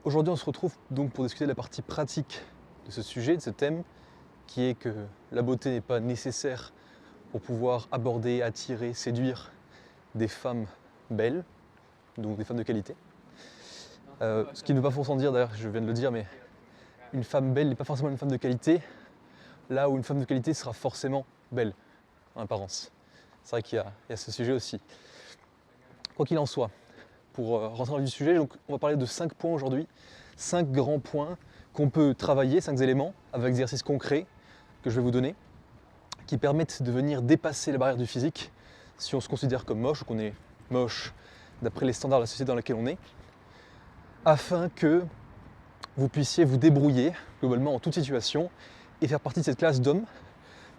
Aujourd'hui, on se retrouve donc pour discuter de la partie pratique de ce sujet, de ce thème, qui est que la beauté n'est pas nécessaire pour pouvoir aborder, attirer, séduire des femmes belles, donc des femmes de qualité. Ce qui ne veut pas forcément dire, d'ailleurs, je viens de le dire, mais une femme belle n'est pas forcément une femme de qualité, là où une femme de qualité sera forcément belle, en apparence. C'est vrai qu'il y a ce sujet aussi. Quoi qu'il en soit, pour rentrer dans le vif du sujet, donc on va parler de 5 points aujourd'hui, 5 grands points qu'on peut travailler, 5 éléments avec des exercices concrets que je vais vous donner, qui permettent de venir dépasser la barrière du physique si on se considère comme moche ou qu'on est moche d'après les standards de la société dans laquelle on est, afin que vous puissiez vous débrouiller globalement en toute situation et faire partie de cette classe d'hommes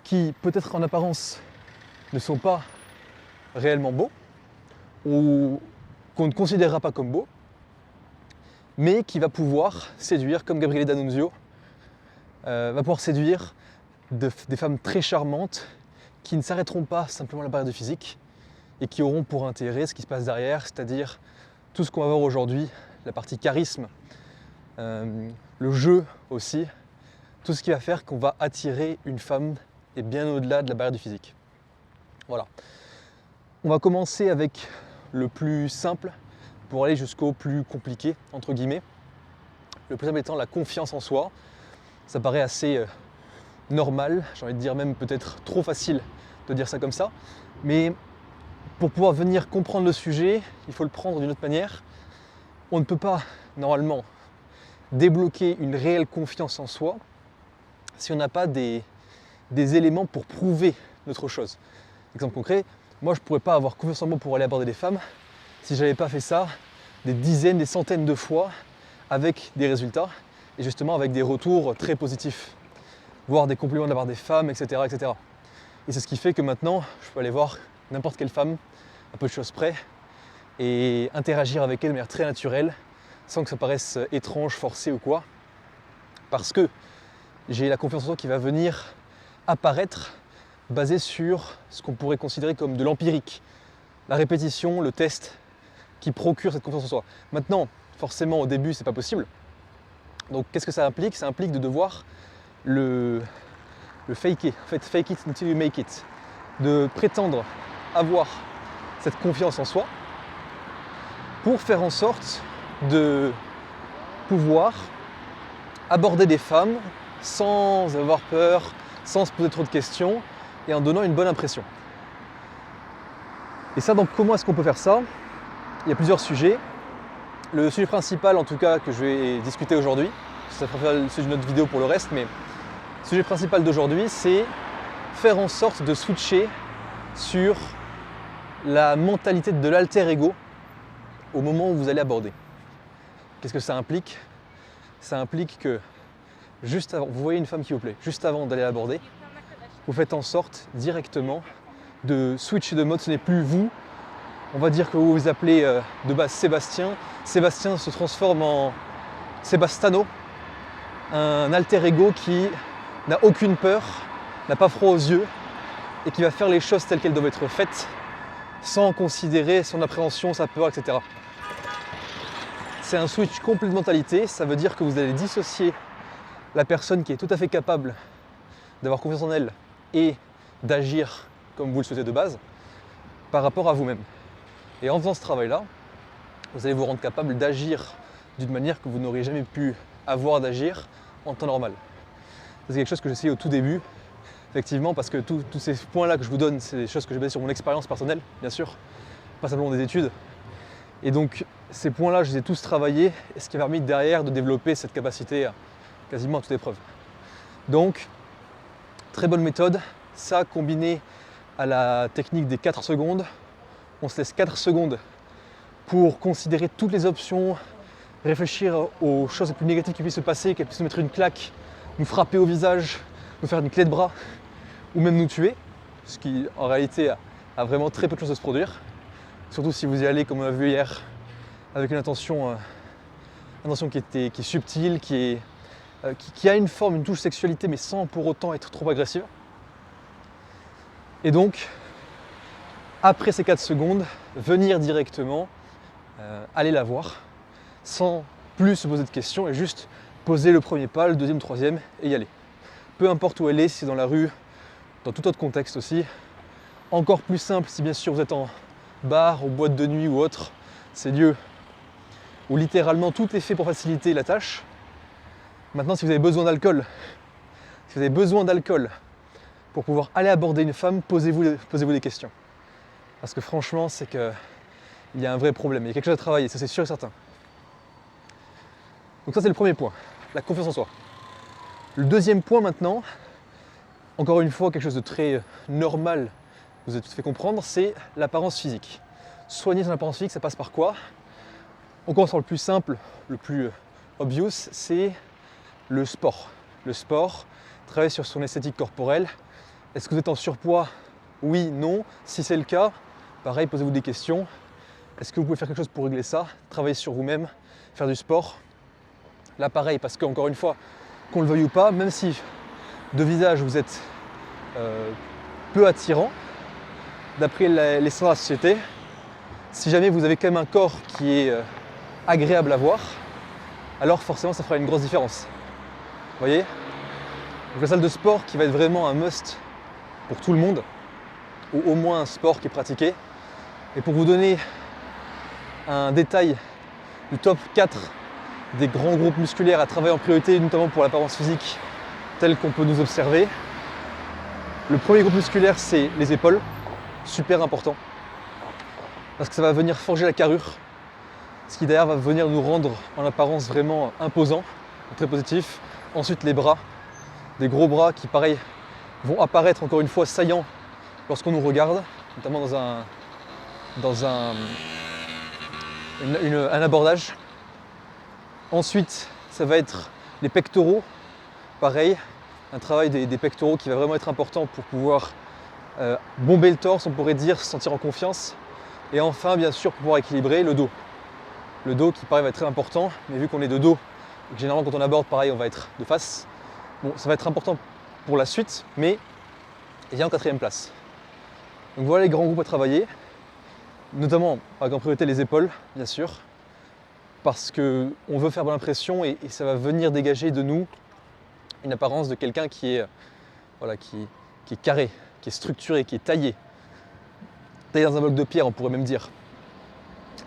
qui peut-être en apparence ne sont pas réellement beaux ou qu'on ne considérera pas comme beaux, mais qui va pouvoir séduire, comme Gabriele D'Annunzio, va pouvoir séduire des femmes très charmantes qui ne s'arrêteront pas simplement à la barrière du physique et qui auront pour intérêt ce qui se passe derrière, c'est-à-dire tout ce qu'on va voir aujourd'hui, la partie charisme, le jeu aussi, tout ce qui va faire qu'on va attirer une femme et bien au-delà de la barrière du physique. Voilà. On va commencer avec le plus simple pour aller jusqu'au plus compliqué, entre guillemets. Le plus simple étant la confiance en soi. Ça paraît assez normal, j'ai envie de dire même peut-être trop facile de dire ça comme ça. Mais pour pouvoir venir comprendre le sujet, il faut le prendre d'une autre manière. On ne peut pas, normalement, débloquer une réelle confiance en soi si on n'a pas des éléments pour prouver notre chose. Exemple concret, moi je ne pourrais pas avoir confiance en moi pour aller aborder des femmes si je n'avais pas fait ça des dizaines, des centaines de fois avec des résultats et justement avec des retours très positifs, voire des compliments de la part des femmes, etc. etc. Et c'est ce qui fait que maintenant, je peux aller voir n'importe quelle femme, à peu de choses près, et interagir avec elle de manière très naturelle, sans que ça paraisse étrange, forcé ou quoi, parce que j'ai la confiance en soi qui va venir apparaître basée sur ce qu'on pourrait considérer comme de l'empirique, la répétition, le test qui procure cette confiance en soi. Maintenant, forcément au début c'est pas possible, donc qu'est-ce que ça implique? Ça implique de devoir le faker, en fait fake it until you make it, de prétendre avoir cette confiance en soi pour faire en sorte de pouvoir aborder des femmes sans avoir peur, sans se poser trop de questions et en donnant une bonne impression. Et ça, donc comment est-ce qu'on peut faire ça? Il y a plusieurs sujets. Le sujet principal en tout cas que je vais discuter aujourd'hui, ça fera le sujet de notre vidéo pour le reste, mais le sujet principal d'aujourd'hui c'est faire en sorte de switcher sur la mentalité de l'alter ego au moment où vous allez aborder. Qu'est-ce que ça implique? Ça implique que juste avant, vous voyez une femme qui vous plaît, juste avant d'aller l'aborder, vous faites en sorte directement de switcher de mode. Ce n'est plus vous, on va dire que vous vous appelez de base Sébastien. Sébastien se transforme en Sébastano, un alter ego qui n'a aucune peur, n'a pas froid aux yeux et qui va faire les choses telles qu'elles doivent être faites sans considérer son appréhension, sa peur, etc. C'est un switch complet de mentalité, ça veut dire que vous allez dissocier la personne qui est tout à fait capable d'avoir confiance en elle et d'agir comme vous le souhaitez de base par rapport à vous-même. Et en faisant ce travail-là, vous allez vous rendre capable d'agir d'une manière que vous n'auriez jamais pu avoir d'agir en temps normal. C'est quelque chose que j'ai essayé au tout début, effectivement, parce que tous ces points-là que je vous donne, c'est des choses que j'ai basées sur mon expérience personnelle, bien sûr, pas simplement des études. Et donc, ces points-là, je les ai tous travaillés, et ce qui m'a permis derrière de développer cette capacité à quasiment à toute épreuve. Donc, très bonne méthode, ça combiné à la technique des 4 secondes. On se laisse 4 secondes pour considérer toutes les options, réfléchir aux choses les plus négatives qui puissent se passer, qu'elles puissent nous mettre une claque, nous frapper au visage, nous faire une clé de bras, ou même nous tuer, ce qui en réalité a vraiment très peu de chances de se produire. Surtout si vous y allez, comme on a vu hier, avec une intention qui est subtile, qui a une forme, une touche sexualité, mais sans pour autant être trop agressive. Et donc, après ces 4 secondes, venir directement aller la voir, sans plus se poser de questions et juste poser le premier pas, le deuxième, le troisième et y aller. Peu importe où elle est, si c'est dans la rue, dans tout autre contexte aussi. Encore plus simple si bien sûr vous êtes en bar, ou boîte de nuit ou autre, ces lieux où littéralement tout est fait pour faciliter la tâche. Maintenant, si vous avez besoin d'alcool, pour pouvoir aller aborder une femme, posez-vous des questions. Parce que franchement, c'est qu'il y a un vrai problème, il y a quelque chose à travailler, ça c'est sûr et certain. Donc ça c'est le premier point, la confiance en soi. Le deuxième point maintenant, encore une fois quelque chose de très normal, vous êtes tout fait comprendre, c'est l'apparence physique. Soigner son apparence physique, ça passe par quoi? On commence par le plus simple, le plus obvious, c'est le sport. Le sport, travailler sur son esthétique corporelle. Est-ce que vous êtes en surpoids? Oui, non. Si c'est le cas, pareil, posez-vous des questions. Est-ce que vous pouvez faire quelque chose pour régler ça? Travailler sur vous-même, faire du sport. Là, pareil, parce qu'encore une fois, qu'on le veuille ou pas, même si de visage vous êtes peu attirant, d'après les standards de la société, si jamais vous avez quand même un corps qui est agréable à voir, alors forcément ça fera une grosse différence. Vous voyez? Donc la salle de sport qui va être vraiment un must pour tout le monde, ou au moins un sport qui est pratiqué. Et pour vous donner un détail du top 4 des grands groupes musculaires à travailler en priorité, notamment pour l'apparence physique telle qu'on peut nous observer, le premier groupe musculaire c'est les épaules, super important, parce que ça va venir forger la carrure, ce qui d'ailleurs va venir nous rendre en apparence vraiment imposant, très positif. Ensuite les bras, des gros bras qui pareil vont apparaître encore une fois saillants lorsqu'on nous regarde, notamment dans un abordage. Ensuite ça va être les pectoraux, pareil, un travail des pectoraux qui va vraiment être important pour pouvoir bomber le torse, on pourrait dire, se sentir en confiance. Et enfin, bien sûr, pour pouvoir équilibrer le dos. Le dos qui, pareil, va être très important, mais vu qu'on est de dos, et que généralement quand on aborde, pareil, on va être de face. Bon, ça va être important pour la suite, mais il y a en quatrième place. Donc voilà les grands groupes à travailler, notamment avec en priorité les épaules, bien sûr, parce qu'on veut faire bonne impression et ça va venir dégager de nous une apparence de quelqu'un qui est, voilà, qui est carré, qui est structuré, qui est taillé. Taillé dans un bloc de pierre, on pourrait même dire.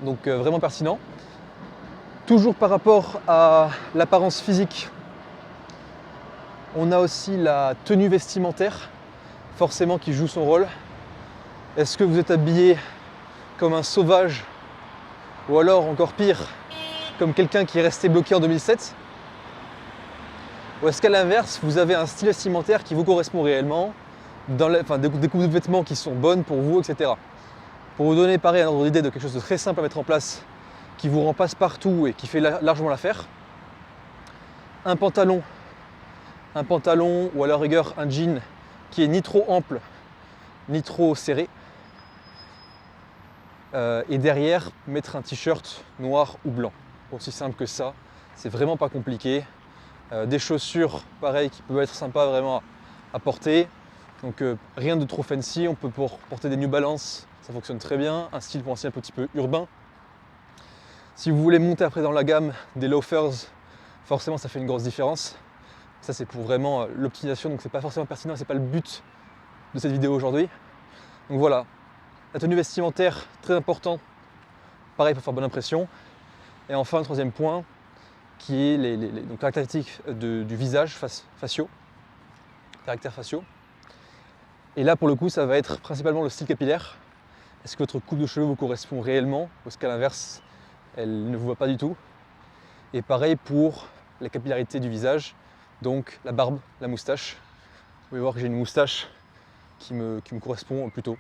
Donc vraiment pertinent. Toujours par rapport à l'apparence physique, on a aussi la tenue vestimentaire, forcément qui joue son rôle. Est-ce que vous êtes habillé comme un sauvage, ou alors encore pire, comme quelqu'un qui est resté bloqué en 2007? Ou est-ce qu'à l'inverse, vous avez un style vestimentaire qui vous correspond réellement, des coupes de vêtements qui sont bonnes pour vous, etc. Pour vous donner pareil un ordre d'idée de quelque chose de très simple à mettre en place, qui vous rend passe-partout et qui fait largement l'affaire. Un pantalon ou à la rigueur un jean qui est ni trop ample, ni trop serré. Et derrière, mettre un t-shirt noir ou blanc. Aussi simple que ça, c'est vraiment pas compliqué. Des chaussures, pareil, qui peuvent être sympas vraiment à porter. Donc rien de trop fancy, on peut porter des New Balance, ça fonctionne très bien. Un style pour un petit peu urbain. Si vous voulez monter après dans la gamme des loafers, forcément ça fait une grosse différence. Ça c'est pour vraiment l'optimisation, donc c'est pas forcément pertinent, c'est pas le but de cette vidéo aujourd'hui. Donc voilà, la tenue vestimentaire, très important, pareil pour faire bonne impression. Et enfin le troisième point, qui est les caractéristiques du visage, faciaux, caractères faciaux. Et là pour le coup ça va être principalement le style capillaire. Est-ce que votre coupe de cheveux vous correspond réellement, ou est-ce qu'à l'inverse elle ne vous va pas du tout? Et pareil pour la capillarité du visage, donc la barbe, la moustache. Vous pouvez voir que j'ai une moustache qui me correspond plutôt,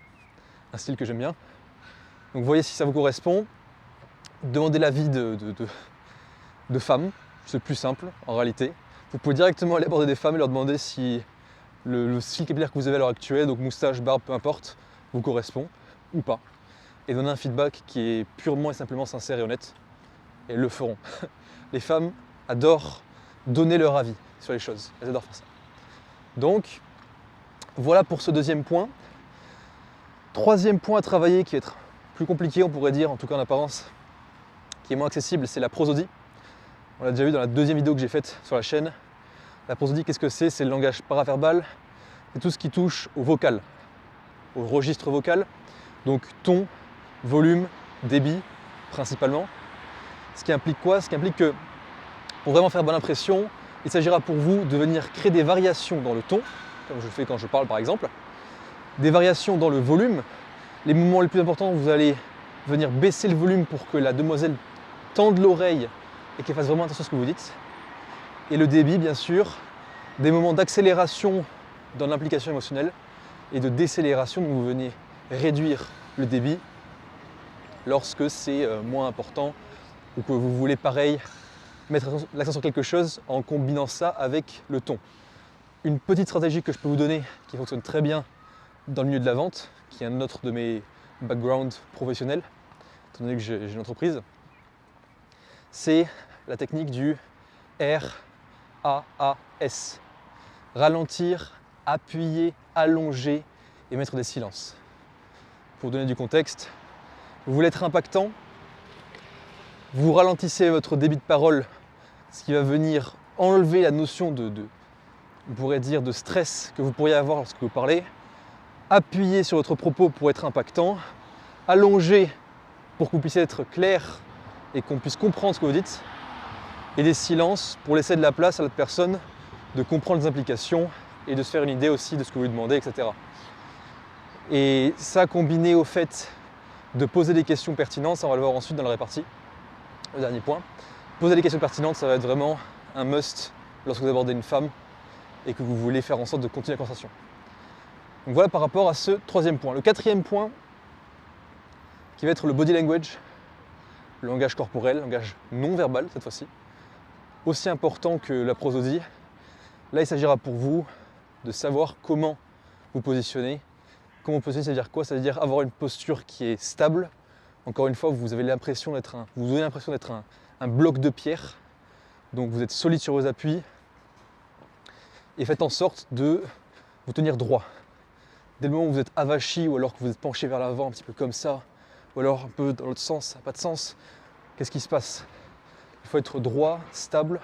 un style que j'aime bien. Donc voyez si ça vous correspond. Demandez l'avis de femmes, c'est le plus simple en réalité. Vous pouvez directement aller aborder des femmes et leur demander si le style capillaire que vous avez à l'heure actuelle, donc moustache, barbe, peu importe, vous correspond ou pas. Et donner un feedback qui est purement et simplement sincère et honnête. Et elles le feront. Les femmes adorent donner leur avis sur les choses. Elles adorent faire ça. Donc, voilà pour ce deuxième point. Troisième point à travailler qui est plus compliqué, on pourrait dire, en tout cas en apparence, qui est moins accessible, c'est la prosodie. On l'a déjà vu dans la deuxième vidéo que j'ai faite sur la chaîne. La prosodie, qu'est-ce que c'est? C'est le langage paraverbal. C'est tout ce qui touche au vocal, au registre vocal. Donc ton, volume, débit principalement. Ce qui implique quoi? Ce qui implique que pour vraiment faire bonne impression, il s'agira pour vous de venir créer des variations dans le ton, comme je fais quand je parle par exemple, des variations dans le volume. Les moments les plus importants, vous allez venir baisser le volume pour que la demoiselle tende l'oreille et qu'elle fasse vraiment attention à ce que vous dites. Et le débit, bien sûr, des moments d'accélération dans l'implication émotionnelle et de décélération, donc vous venez réduire le débit lorsque c'est moins important ou que vous voulez pareil mettre l'accent sur quelque chose en combinant ça avec le ton. Une petite stratégie que je peux vous donner qui fonctionne très bien dans le milieu de la vente, qui est un autre de mes backgrounds professionnels, étant donné que j'ai une entreprise, c'est la technique du RAAS. Ralentir, appuyer, allonger et mettre des silences. Pour donner du contexte, vous voulez être impactant, vous ralentissez votre débit de parole, ce qui va venir enlever la notion on pourrait dire, de stress que vous pourriez avoir lorsque vous parlez. Appuyez sur votre propos pour être impactant, allongez pour que vous puissiez être clair et qu'on puisse comprendre ce que vous dites, et des silences pour laisser de la place à l'autre personne de comprendre les implications et de se faire une idée aussi de ce que vous lui demandez, etc. Et ça combiné au fait de poser des questions pertinentes, ça on va le voir ensuite dans la répartie, le dernier point. Poser des questions pertinentes, ça va être vraiment un must lorsque vous abordez une femme et que vous voulez faire en sorte de continuer la conversation. Donc voilà par rapport à ce troisième point. Le quatrième point, qui va être le body language, le langage corporel, le langage non verbal cette fois-ci, aussi important que la prosodie. Là, il s'agira pour vous de savoir comment vous positionner. Comment vous positionner, ça veut dire quoi? Ça veut dire avoir une posture qui est stable. Encore une fois, vous avez l'impression d'être vous donnez l'impression d'être un bloc de pierre. Donc vous êtes solide sur vos appuis. Et faites en sorte de vous tenir droit. Dès le moment où vous êtes avachi ou alors que vous êtes penché vers l'avant, un petit peu comme ça, ou alors un peu dans l'autre sens, ça n'a pas de sens, qu'est-ce qui se passe? Il faut être droit, stable.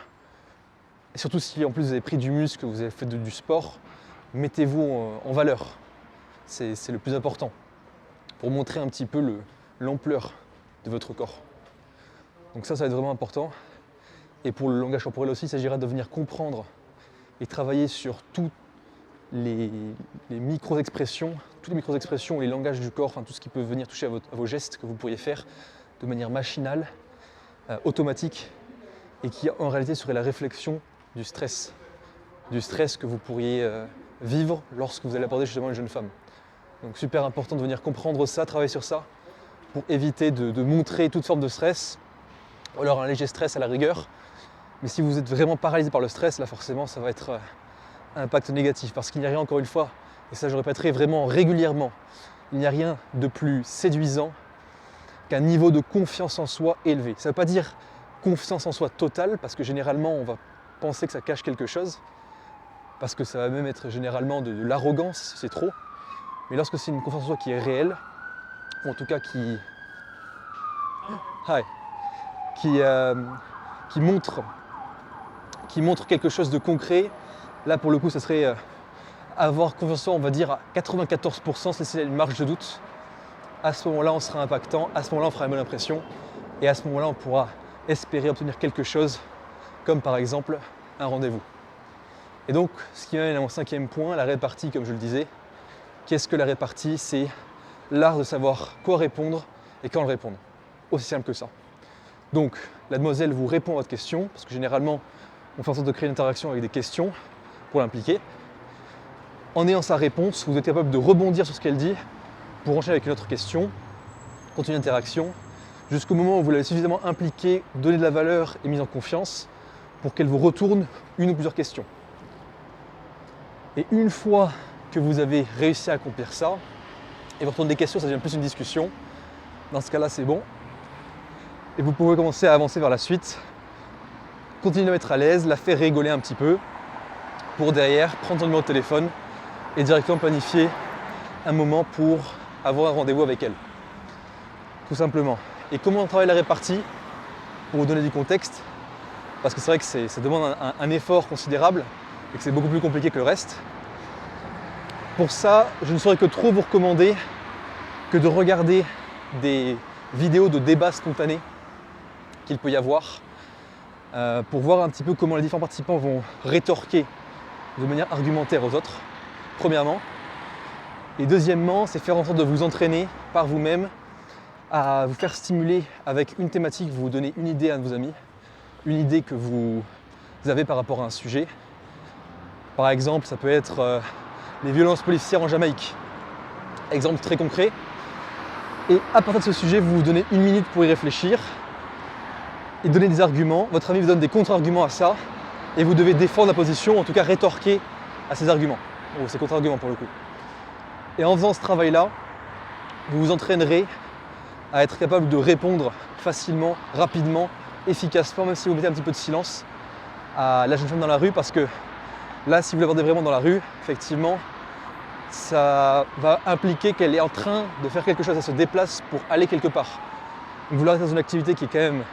Et surtout si en plus vous avez pris du muscle, vous avez fait du sport, mettez-vous en valeur. C'est le plus important pour montrer un petit peu l'ampleur de votre corps. Donc ça va être vraiment important. Et pour le langage corporel aussi, il s'agira de venir comprendre et travailler sur toutes les micro-expressions, les langages du corps, enfin tout ce qui peut venir toucher à vos gestes que vous pourriez faire de manière machinale, automatique, et qui en réalité serait la réflexion du stress que vous pourriez vivre lorsque vous allez aborder justement une jeune femme. Donc super important de venir comprendre ça, travailler sur ça, pour éviter de montrer toute forme de stress, ou alors un léger stress à la rigueur. Mais si vous êtes vraiment paralysé par le stress, là forcément ça va être un impact négatif, parce qu'il n'y a rien, encore une fois, et ça je répéterai vraiment régulièrement, il n'y a rien de plus séduisant qu'un niveau de confiance en soi élevé. Ça ne veut pas dire confiance en soi totale, parce que généralement on va penser que ça cache quelque chose, parce que ça va même être généralement de l'arrogance si c'est trop. Mais lorsque c'est une confiance en soi qui est réelle, ou en tout cas qui montre quelque chose de concret, là pour le coup ça serait avoir confiance en soi, on va dire à 94%, se laisser une marge de doute. À ce moment-là on sera impactant, à ce moment-là on fera une bonne impression, et à ce moment-là on pourra espérer obtenir quelque chose, comme par exemple un rendez-vous. Et donc ce qui m'amène à mon cinquième point, la répartie comme je le disais. Qu'est-ce que la répartie? C'est l'art de savoir quoi répondre et quand le répondre. Aussi simple que ça. Donc la demoiselle vous répond à votre question, parce que généralement on fait en sorte de créer une interaction avec des questions pour l'impliquer. En ayant sa réponse, vous êtes capable de rebondir sur ce qu'elle dit pour enchaîner avec une autre question, continuer l'interaction, jusqu'au moment où vous l'avez suffisamment impliquée, donné de la valeur et mise en confiance pour qu'elle vous retourne une ou plusieurs questions. Et une fois que vous avez réussi à accomplir ça, et vous retournez des questions, ça devient plus une discussion. Dans ce cas-là, c'est bon. Et vous pouvez commencer à avancer vers la suite. Continuez de la mettre à l'aise, la faire rigoler un petit peu, pour derrière prendre son numéro de téléphone et directement planifier un moment pour avoir un rendez-vous avec elle. Tout simplement. Et comment on travaille la répartie? Pour vous donner du contexte, parce que c'est vrai que ça demande un effort considérable et que c'est beaucoup plus compliqué que le reste. Pour ça, je ne saurais que trop vous recommander que de regarder des vidéos de débats spontanés qu'il peut y avoir pour voir un petit peu comment les différents participants vont rétorquer de manière argumentaire aux autres, premièrement. Et deuxièmement, c'est faire en sorte de vous entraîner par vous-même à vous faire stimuler avec une thématique, vous donnez une idée à un de vos amis, une idée que vous avez par rapport à un sujet. Par exemple, ça peut être les violences policières en Jamaïque. Exemple très concret. Et à partir de ce sujet, vous vous donnez 1 minute pour y réfléchir et donner des arguments. Votre ami vous donne des contre-arguments à ça et vous devez défendre la position, en tout cas rétorquer à ces arguments, ou ces contre-arguments pour le coup. Et en faisant ce travail-là, vous vous entraînerez à être capable de répondre facilement, rapidement, efficacement, même si vous mettez un petit peu de silence à la jeune femme dans la rue, parce que là, si vous l'abordez vraiment dans la rue, effectivement, ça va impliquer qu'elle est en train de faire quelque chose, elle se déplace pour aller quelque part. Donc vous l'arrêtez dans une activité qui est quand même,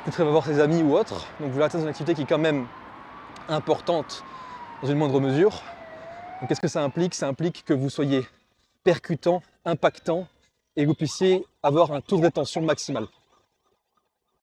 peut-être elle va voir ses amis ou autre, donc vous l'arrêtez dans une activité qui est quand même importante dans une moindre mesure. Donc qu'est-ce que ça implique? Ça implique que vous soyez percutant, impactant et que vous puissiez avoir un taux de rétention maximal.